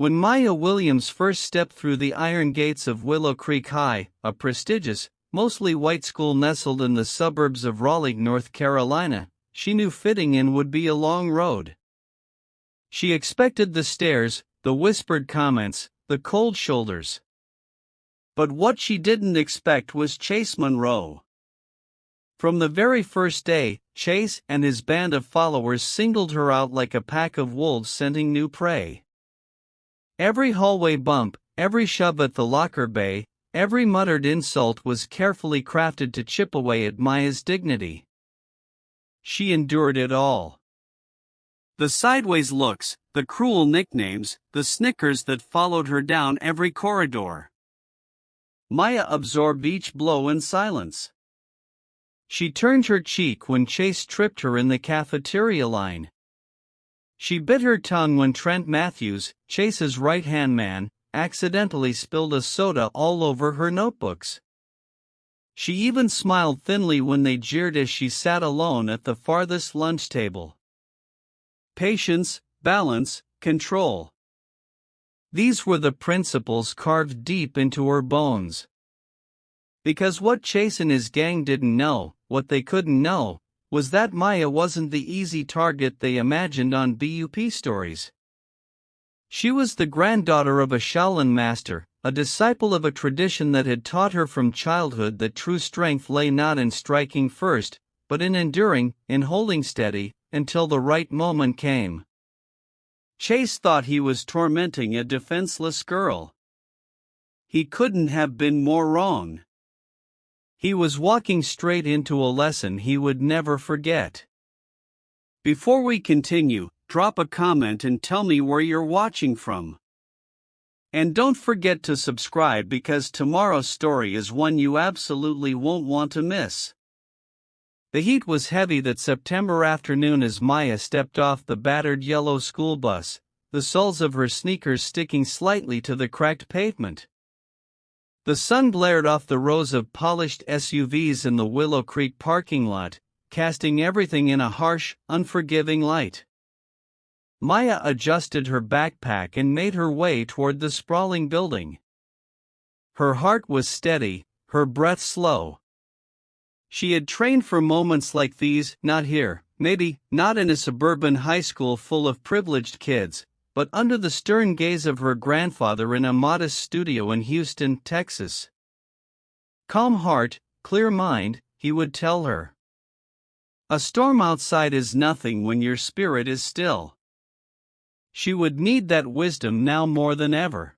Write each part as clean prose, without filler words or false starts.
When Maya Williams first stepped through the iron gates of Willow Creek High, a prestigious, mostly white school nestled in the suburbs of Raleigh, North Carolina, she knew fitting in would be a long road. She expected the stares, the whispered comments, the cold shoulders. But what she didn't expect was Chase Monroe. From the very first day, Chase and his band of followers singled her out like a pack of wolves scenting new prey. Every hallway bump, every shove at the locker bay, every muttered insult was carefully crafted to chip away at Maya's dignity. She endured it all. The sideways looks, the cruel nicknames, the snickers that followed her down every corridor. Maya absorbed each blow in silence. She turned her cheek when Chase tripped her in the cafeteria line. She bit her tongue when Trent Matthews, Chase's right-hand man, accidentally spilled a soda all over her notebooks. She even smiled thinly when they jeered as she sat alone at the farthest lunch table. Patience, balance, control. These were the principles carved deep into her bones. Because what Chase and his gang didn't know, what they couldn't know, was that Maya wasn't the easy target they imagined on BUP stories. She was the granddaughter of a Shaolin master, a disciple of a tradition that had taught her from childhood that true strength lay not in striking first, but in enduring, in holding steady, until the right moment came. Chase thought he was tormenting a defenseless girl. He couldn't have been more wrong. He was walking straight into a lesson he would never forget. Before we continue, drop a comment and tell me where you're watching from. And don't forget to subscribe because tomorrow's story is one you absolutely won't want to miss. The heat was heavy that September afternoon as Maya stepped off the battered yellow school bus, the soles of her sneakers sticking slightly to the cracked pavement. The sun glared off the rows of polished SUVs in the Willow Creek parking lot, casting everything in a harsh, unforgiving light. Maya adjusted her backpack and made her way toward the sprawling building. Her heart was steady, her breath slow. She had trained for moments like these, not here, maybe not in a suburban high school full of privileged kids, but under the stern gaze of her grandfather in a modest studio in Houston, Texas. Calm heart, clear mind, he would tell her. A storm outside is nothing when your spirit is still. She would need that wisdom now more than ever.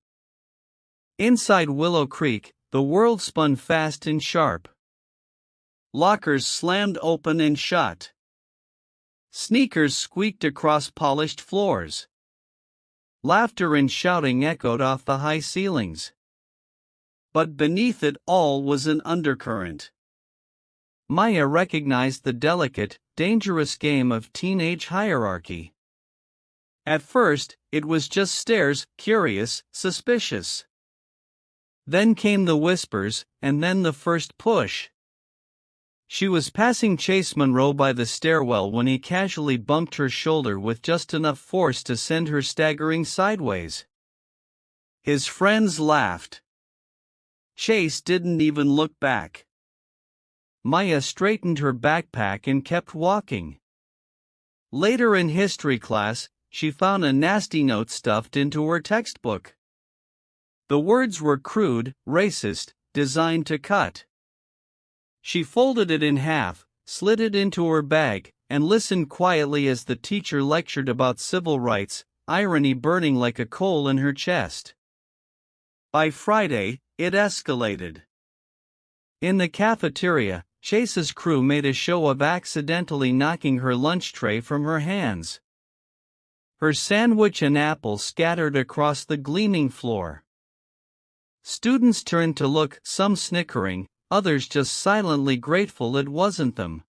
Inside Willow Creek, the world spun fast and sharp. Lockers slammed open and shut. Sneakers squeaked across polished floors. Laughter and shouting echoed off the high ceilings. But beneath it all was an undercurrent. Maya recognized the delicate, dangerous game of teenage hierarchy. At first, it was just stares, curious, suspicious. Then came the whispers, and then the first push. She was passing Chase Monroe by the stairwell when he casually bumped her shoulder with just enough force to send her staggering sideways. His friends laughed. Chase didn't even look back. Maya straightened her backpack and kept walking. Later in history class, she found a nasty note stuffed into her textbook. The words were crude, racist, designed to cut. She folded it in half, slid it into her bag, and listened quietly as the teacher lectured about civil rights, irony burning like a coal in her chest. By Friday, it escalated. In the cafeteria, Chase's crew made a show of accidentally knocking her lunch tray from her hands. Her sandwich and apple scattered across the gleaming floor. Students turned to look, some snickering, others just silently grateful it wasn't them.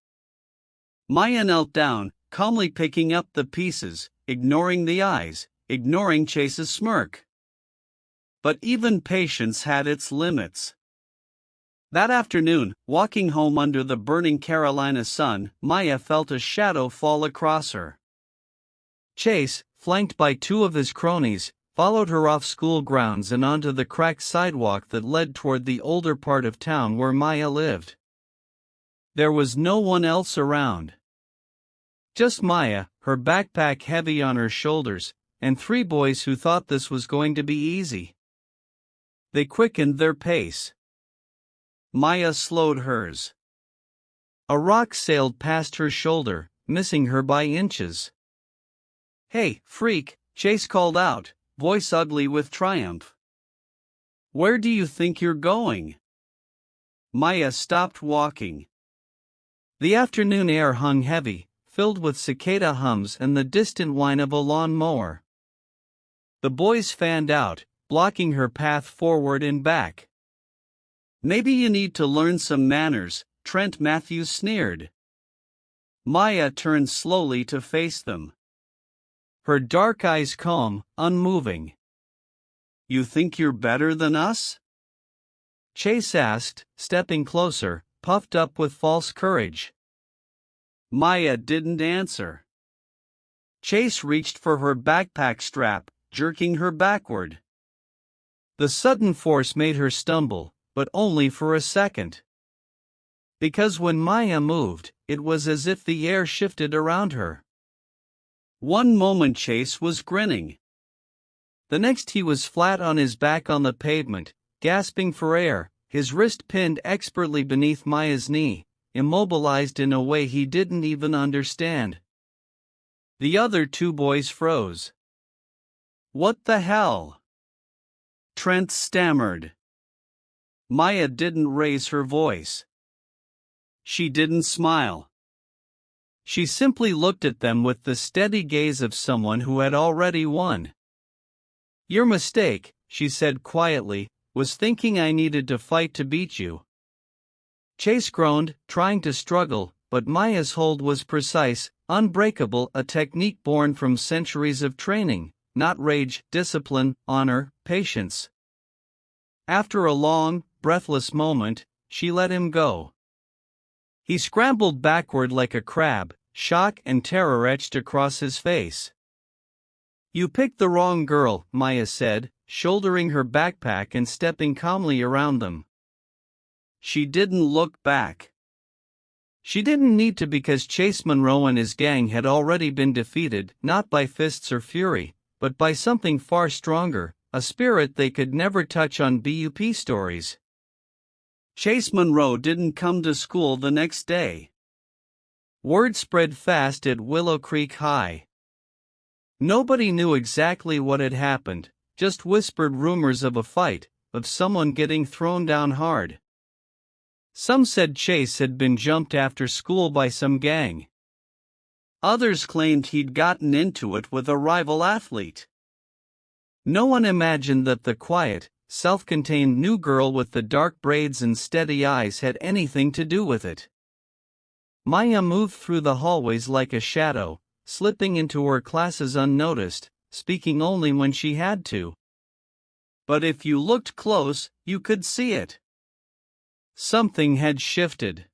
Maya knelt down, calmly picking up the pieces, ignoring the eyes, ignoring Chase's smirk. But even patience had its limits. That afternoon, walking home under the burning Carolina sun, Maya felt a shadow fall across her. Chase, flanked by two of his cronies, followed her off school grounds and onto the cracked sidewalk that led toward the older part of town where Maya lived. There was no one else around. Just Maya, her backpack heavy on her shoulders, and three boys who thought this was going to be easy. They quickened their pace. Maya slowed hers. A rock sailed past her shoulder, missing her by inches. "Hey, freak," Chase called out, voice ugly with triumph. "Where do you think you're going?" Maya stopped walking. The afternoon air hung heavy, filled with cicada hums and the distant whine of a lawn mower. The boys fanned out, blocking her path forward and back. "Maybe you need to learn some manners," Trent Matthews sneered. Maya turned slowly to face them. Her dark eyes calm, unmoving. "You think you're better than us?" Chase asked, stepping closer, puffed up with false courage. Maya didn't answer. Chase reached for her backpack strap, jerking her backward. The sudden force made her stumble, but only for a second. Because when Maya moved, it was as if the air shifted around her. One moment Chase was grinning. The next he was flat on his back on the pavement, gasping for air, his wrist pinned expertly beneath Maya's knee, immobilized in a way he didn't even understand. The other two boys froze. "What the hell?" Trent stammered. Maya didn't raise her voice. She didn't smile. She simply looked at them with the steady gaze of someone who had already won. "Your mistake," she said quietly, "was thinking I needed to fight to beat you." Chase groaned, trying to struggle, but Maya's hold was precise, unbreakable, a technique born from centuries of training, not rage, discipline, honor, patience. After a long, breathless moment, she let him go. He scrambled backward like a crab, shock and terror etched across his face. "You picked the wrong girl," Maya said, shouldering her backpack and stepping calmly around them. She didn't look back. She didn't need to because Chase Monroe and his gang had already been defeated, not by fists or fury, but by something far stronger, a spirit they could never touch on BUP stories. Chase Monroe didn't come to school the next day. Word spread fast at Willow Creek High. Nobody knew exactly what had happened, just whispered rumors of a fight, of someone getting thrown down hard. Some said Chase had been jumped after school by some gang. Others claimed he'd gotten into it with a rival athlete. No one imagined that the quiet, self-contained new girl with the dark braids and steady eyes had anything to do with it. Maya moved through the hallways like a shadow, slipping into her classes unnoticed, speaking only when she had to. But if you looked close, you could see it. Something had shifted.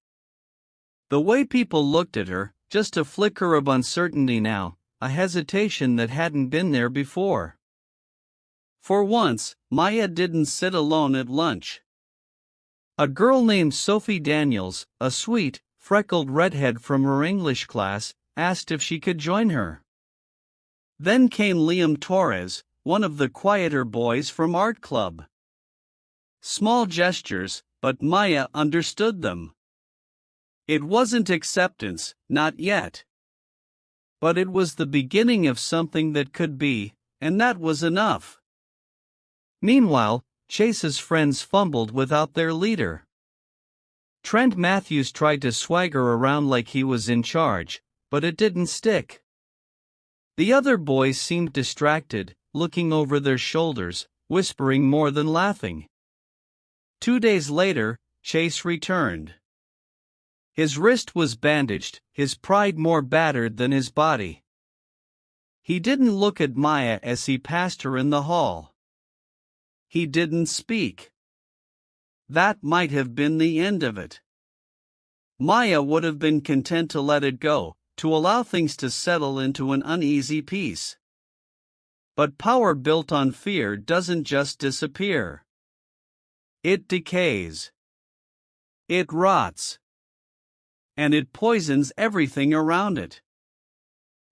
The way people looked at her, just a flicker of uncertainty now, a hesitation that hadn't been there before. For once, Maya didn't sit alone at lunch. A girl named Sophie Daniels, a sweet, freckled redhead from her English class, asked if she could join her. Then came Liam Torres, one of the quieter boys from art club. Small gestures, but Maya understood them. It wasn't acceptance, not yet. But it was the beginning of something that could be, and that was enough. Meanwhile, Chase's friends fumbled without their leader. Trent Matthews tried to swagger around like he was in charge, but it didn't stick. The other boys seemed distracted, looking over their shoulders, whispering more than laughing. 2 days later, Chase returned. His wrist was bandaged, his pride more battered than his body. He didn't look at Maya as he passed her in the hall. He didn't speak. That might have been the end of it. Maya would have been content to let it go, to allow things to settle into an uneasy peace. But power built on fear doesn't just disappear. It decays. It rots. And it poisons everything around it.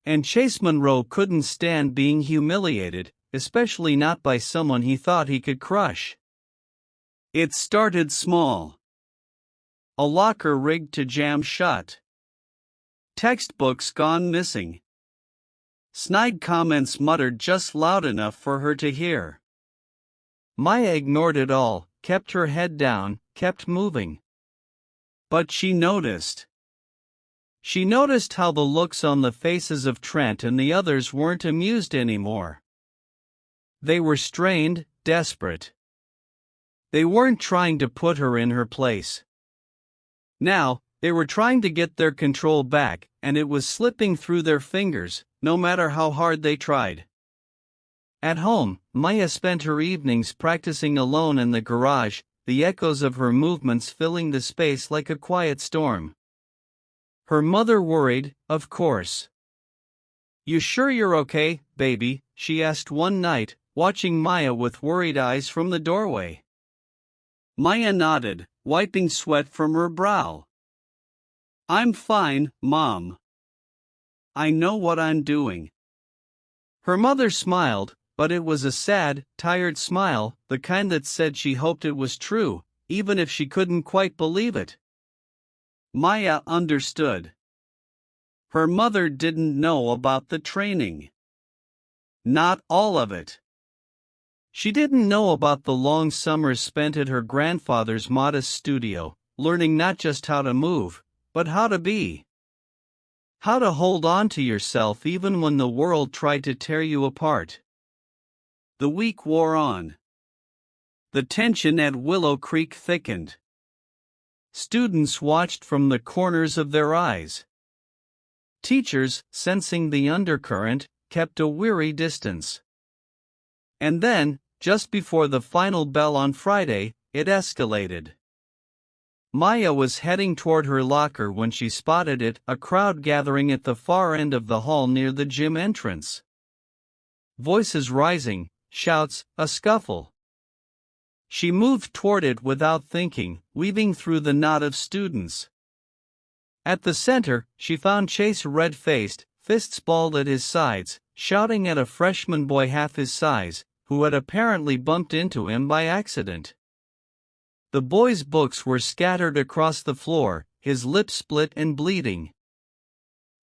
And Chase Monroe couldn't stand being humiliated, especially not by someone he thought he could crush. It started small. A locker rigged to jam shut. Textbooks gone missing. Snide comments muttered just loud enough for her to hear. Maya ignored it all, kept her head down, kept moving. But she noticed. She noticed how the looks on the faces of Trent and the others weren't amused anymore. They were strained, desperate. They weren't trying to put her in her place. Now, they were trying to get their control back, and it was slipping through their fingers, no matter how hard they tried. At home, Maya spent her evenings practicing alone in the garage, the echoes of her movements filling the space like a quiet storm. Her mother worried, of course. "You sure you're okay, baby?" she asked one night, watching Maya with worried eyes from the doorway. Maya nodded, wiping sweat from her brow. "I'm fine, Mom. I know what I'm doing." Her mother smiled, but it was a sad, tired smile, the kind that said she hoped it was true, even if she couldn't quite believe it. Maya understood. Her mother didn't know about the training. Not all of it. She didn't know about the long summers spent at her grandfather's modest studio, learning not just how to move, but how to be. How to hold on to yourself even when the world tried to tear you apart. The week wore on. The tension at Willow Creek thickened. Students watched from the corners of their eyes. Teachers, sensing the undercurrent, kept a weary distance. And then, just before the final bell on Friday, it escalated. Maya was heading toward her locker when she spotted it, a crowd gathering at the far end of the hall near the gym entrance. Voices rising, shouts, a scuffle. She moved toward it without thinking, weaving through the knot of students. At the center, she found Chase red-faced, fists balled at his sides, shouting at a freshman boy half his size, who had apparently bumped into him by accident. The boy's books were scattered across the floor, his lips split and bleeding.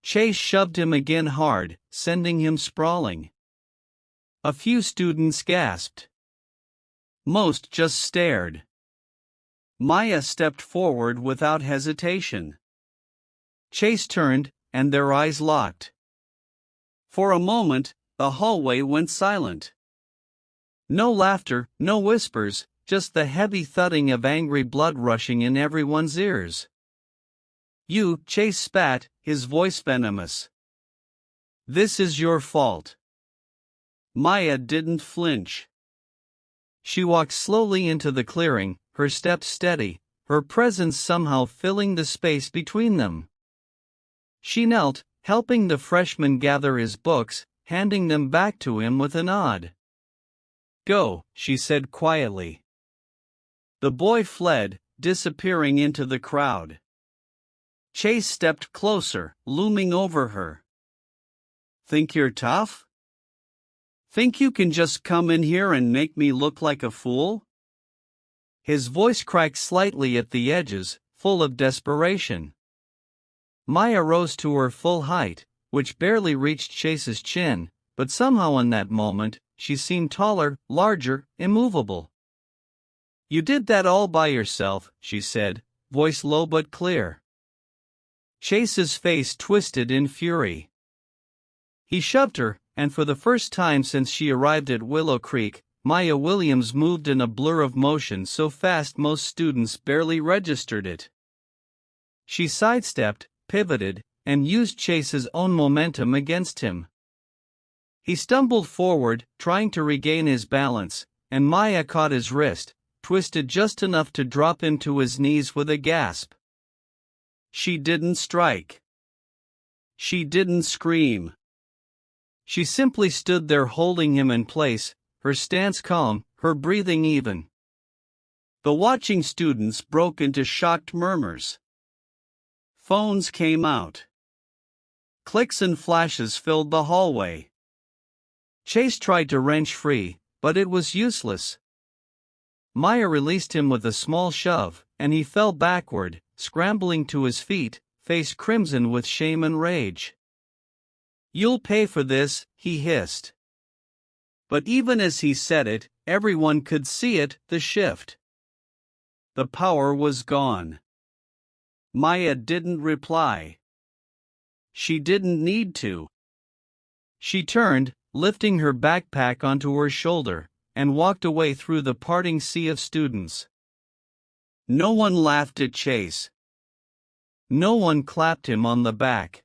Chase shoved him again hard, sending him sprawling. A few students gasped. Most just stared. Maya stepped forward without hesitation. Chase turned, and their eyes locked. For a moment, the hallway went silent. No laughter, no whispers, just the heavy thudding of angry blood rushing in everyone's ears. "You," Chase spat, his voice venomous. "This is your fault." Maya didn't flinch. She walked slowly into the clearing, her steps steady, her presence somehow filling the space between them. She knelt, helping the freshman gather his books, handing them back to him with a nod. "Go," she said quietly. The boy fled, disappearing into the crowd. Chase stepped closer, looming over her. "Think you're tough? Think you can just come in here and make me look like a fool?" His voice cracked slightly at the edges, full of desperation. Maya rose to her full height, which barely reached Chase's chin, but somehow in that moment, she seemed taller, larger, immovable. "You did that all by yourself," she said, voice low but clear. Chase's face twisted in fury. He shoved her, and for the first time since she arrived at Willow Creek, Maya Williams moved in a blur of motion so fast most students barely registered it. She sidestepped, pivoted, and used Chase's own momentum against him. He stumbled forward, trying to regain his balance, and Maya caught his wrist, twisted just enough to drop him to his knees with a gasp. She didn't strike. She didn't scream. She simply stood there holding him in place, her stance calm, her breathing even. The watching students broke into shocked murmurs. Phones came out. Clicks and flashes filled the hallway. Chase tried to wrench free, but it was useless. Maya released him with a small shove, and he fell backward, scrambling to his feet, face crimson with shame and rage. "You'll pay for this," he hissed. But even as he said it, everyone could see it, the shift. The power was gone. Maya didn't reply. She didn't need to. She turned, lifting her backpack onto her shoulder, and walked away through the parting sea of students. No one laughed at Chase. No one clapped him on the back.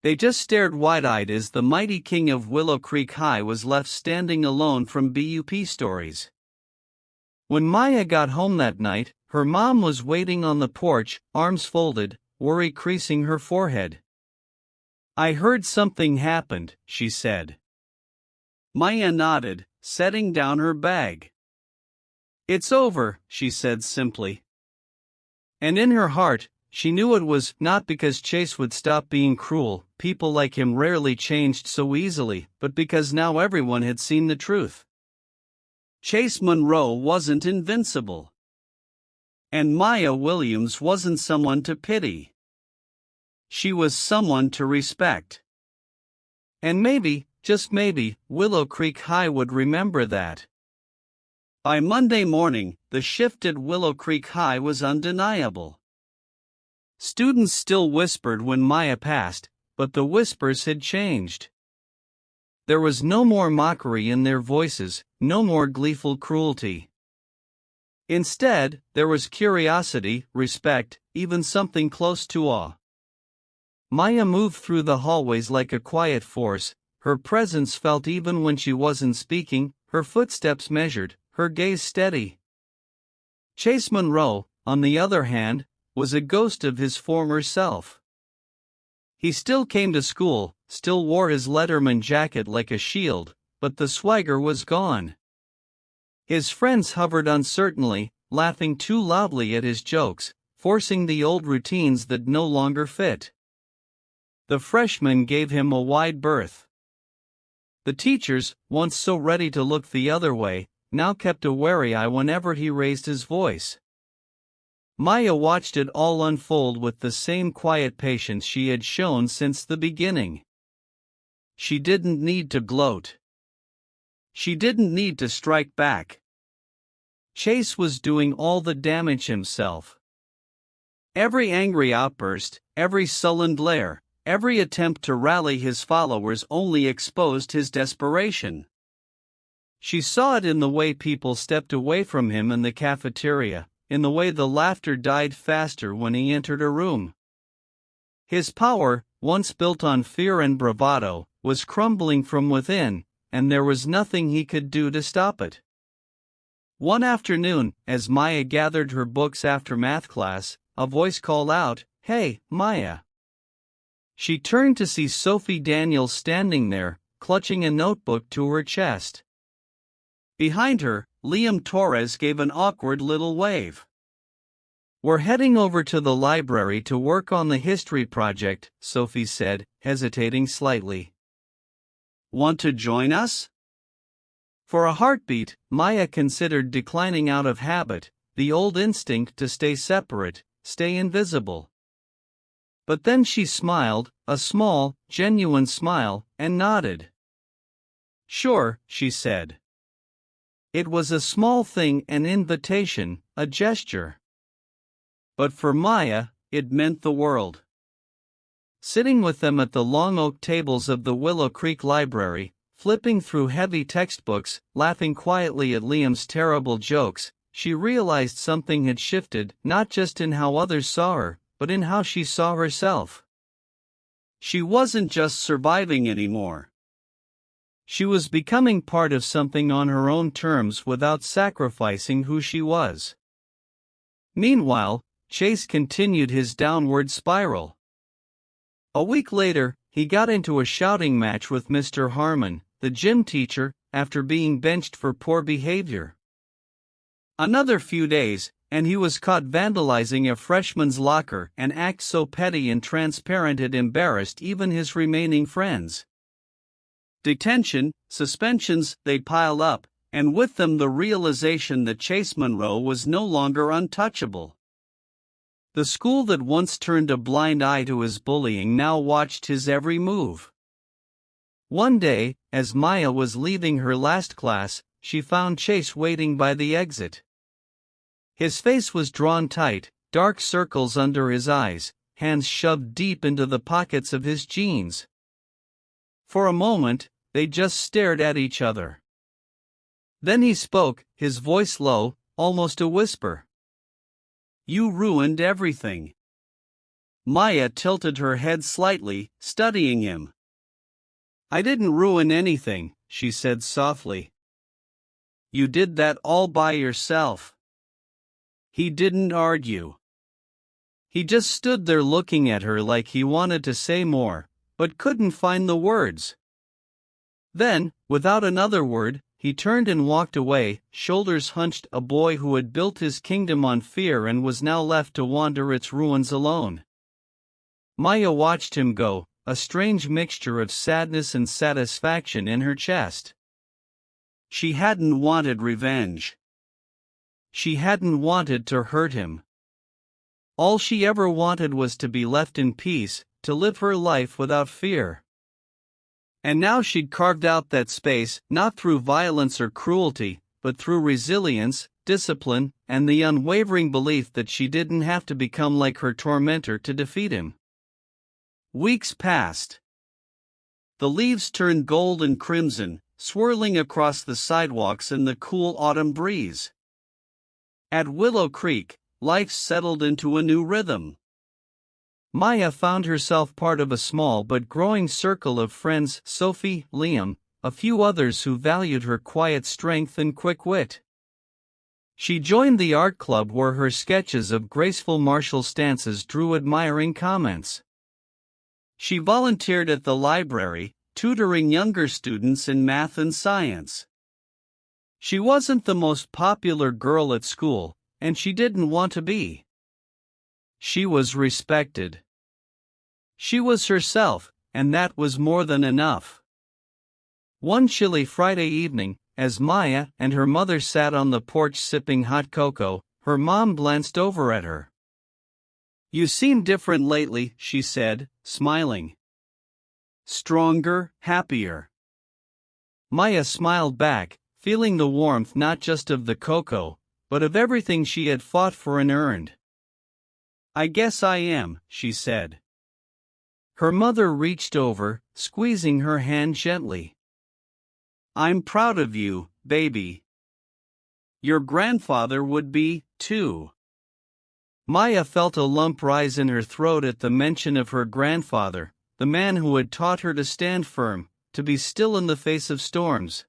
They just stared wide-eyed as the mighty king of Willow Creek High was left standing alone from BUP stories. When Maya got home that night, her mom was waiting on the porch, arms folded, worry creasing her forehead. "I heard something happened," she said. Maya nodded, setting down her bag. "It's over," she said simply. And in her heart, she knew it was not because Chase would stop being cruel. People like him rarely changed so easily, but because now everyone had seen the truth. Chase Monroe wasn't invincible. And Maya Williams wasn't someone to pity. She was someone to respect. And maybe, just maybe, Willow Creek High would remember that. By Monday morning, the shift at Willow Creek High was undeniable. Students still whispered when Maya passed, but the whispers had changed. There was no more mockery in their voices, no more gleeful cruelty. Instead, there was curiosity, respect, even something close to awe. Maya moved through the hallways like a quiet force, her presence felt even when she wasn't speaking, her footsteps measured, her gaze steady. Chase Monroe, on the other hand, was a ghost of his former self. He still came to school, still wore his Letterman jacket like a shield, but the swagger was gone. His friends hovered uncertainly, laughing too loudly at his jokes, forcing the old routines that no longer fit. The freshmen gave him a wide berth. The teachers, once so ready to look the other way, now kept a wary eye whenever he raised his voice. Maya watched it all unfold with the same quiet patience she had shown since the beginning. She didn't need to gloat. She didn't need to strike back. Chase was doing all the damage himself. Every angry outburst, every sullen glare, every attempt to rally his followers only exposed his desperation. She saw it in the way people stepped away from him in the cafeteria, in the way the laughter died faster when he entered a room. His power, once built on fear and bravado, was crumbling from within, and there was nothing he could do to stop it. One afternoon, as Maya gathered her books after math class, a voice called out, "Hey, Maya." She turned to see Sophie Daniels standing there, clutching a notebook to her chest. Behind her, Liam Torres gave an awkward little wave. "We're heading over to the library to work on the history project," Sophie said, hesitating slightly. "Want to join us?" For a heartbeat, Maya considered declining out of habit, the old instinct to stay separate, stay invisible. But then she smiled, a small, genuine smile, and nodded. "Sure," she said. It was a small thing, an invitation, a gesture. But for Maya, it meant the world. Sitting with them at the long oak tables of the Willow Creek Library, flipping through heavy textbooks, laughing quietly at Liam's terrible jokes, she realized something had shifted, not just in how others saw her, but in how she saw herself. She wasn't just surviving anymore. She was becoming part of something on her own terms without sacrificing who she was. Meanwhile, Chase continued his downward spiral. A week later, he got into a shouting match with Mr. Harmon, the gym teacher, after being benched for poor behavior. Another few days, and he was caught vandalizing a freshman's locker, an act so petty and transparent it embarrassed even his remaining friends. Detention, suspensions, they piled up, and with them the realization that Chase Monroe was no longer untouchable. The school that once turned a blind eye to his bullying now watched his every move. One day, as Maya was leaving her last class, she found Chase waiting by the exit. His face was drawn tight, dark circles under his eyes, hands shoved deep into the pockets of his jeans. For a moment, they just stared at each other. Then he spoke, his voice low, almost a whisper. "You ruined everything." Maya tilted her head slightly, studying him. "I didn't ruin anything," she said softly. "You did that all by yourself." He didn't argue. He just stood there looking at her like he wanted to say more, but couldn't find the words. Then, without another word, he turned and walked away, shoulders hunched, a boy who had built his kingdom on fear and was now left to wander its ruins alone. Maya watched him go, a strange mixture of sadness and satisfaction in her chest. She hadn't wanted revenge. She hadn't wanted to hurt him. All she ever wanted was to be left in peace, to live her life without fear. And now she'd carved out that space, not through violence or cruelty, but through resilience, discipline, and the unwavering belief that she didn't have to become like her tormentor to defeat him. Weeks passed. The leaves turned gold and crimson, swirling across the sidewalks in the cool autumn breeze. At Willow Creek, life settled into a new rhythm. Maya found herself part of a small but growing circle of friends: Sophie, Liam, a few others who valued her quiet strength and quick wit. She joined the art club where her sketches of graceful martial stances drew admiring comments. She volunteered at the library, tutoring younger students in math and science. She wasn't the most popular girl at school, and she didn't want to be. She was respected. She was herself, and that was more than enough. One chilly Friday evening, as Maya and her mother sat on the porch sipping hot cocoa, her mom glanced over at her. "You seem different lately," she said, smiling. "Stronger, happier." Maya smiled back, feeling the warmth not just of the cocoa, but of everything she had fought for and earned. "I guess I am," she said. Her mother reached over, squeezing her hand gently. "I'm proud of you, baby. Your grandfather would be, too." Maya felt a lump rise in her throat at the mention of her grandfather, the man who had taught her to stand firm, to be still in the face of storms.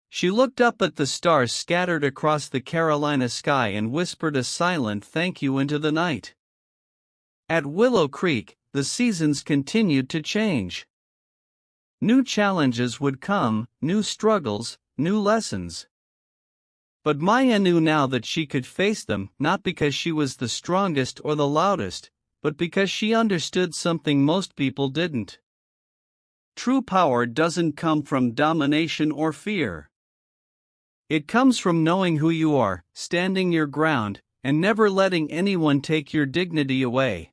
She looked up at the stars scattered across the Carolina sky and whispered a silent thank you into the night. At Willow Creek, the seasons continued to change. New challenges would come, new struggles, new lessons. But Maya knew now that she could face them, not because she was the strongest or the loudest, but because she understood something most people didn't. True power doesn't come from domination or fear. It comes from knowing who you are, standing your ground, and never letting anyone take your dignity away.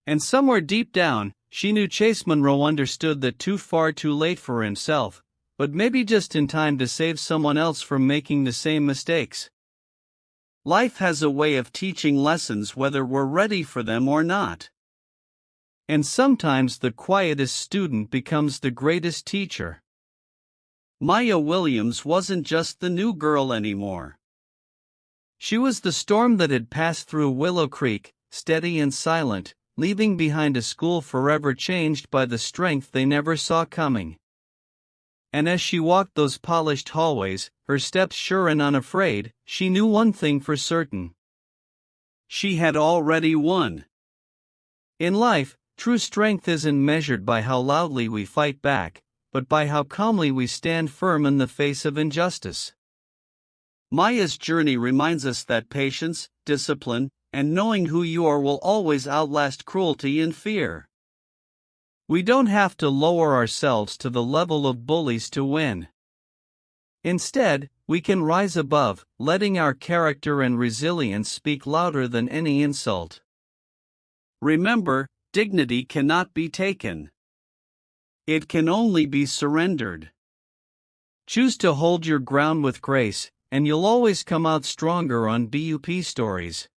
And somewhere deep down, she knew Chase Monroe understood that too far too late for himself, but maybe just in time to save someone else from making the same mistakes. Life has a way of teaching lessons whether we're ready for them or not. And sometimes the quietest student becomes the greatest teacher. Maya Williams wasn't just the new girl anymore. She was the storm that had passed through Willow Creek, steady and silent, leaving behind a school forever changed by the strength they never saw coming. And as she walked those polished hallways, her steps sure and unafraid, she knew one thing for certain. She had already won. In life, True strength isn't measured by how loudly we fight back, but by how calmly we stand firm in the face of injustice. Maya's journey reminds us that patience, discipline, and knowing who you are will always outlast cruelty and fear. We don't have to lower ourselves to the level of bullies to win. Instead, we can rise above, letting our character and resilience speak louder than any insult. Remember, dignity cannot be taken. It can only be surrendered. Choose to hold your ground with grace, and you'll always come out stronger on BUP Stories.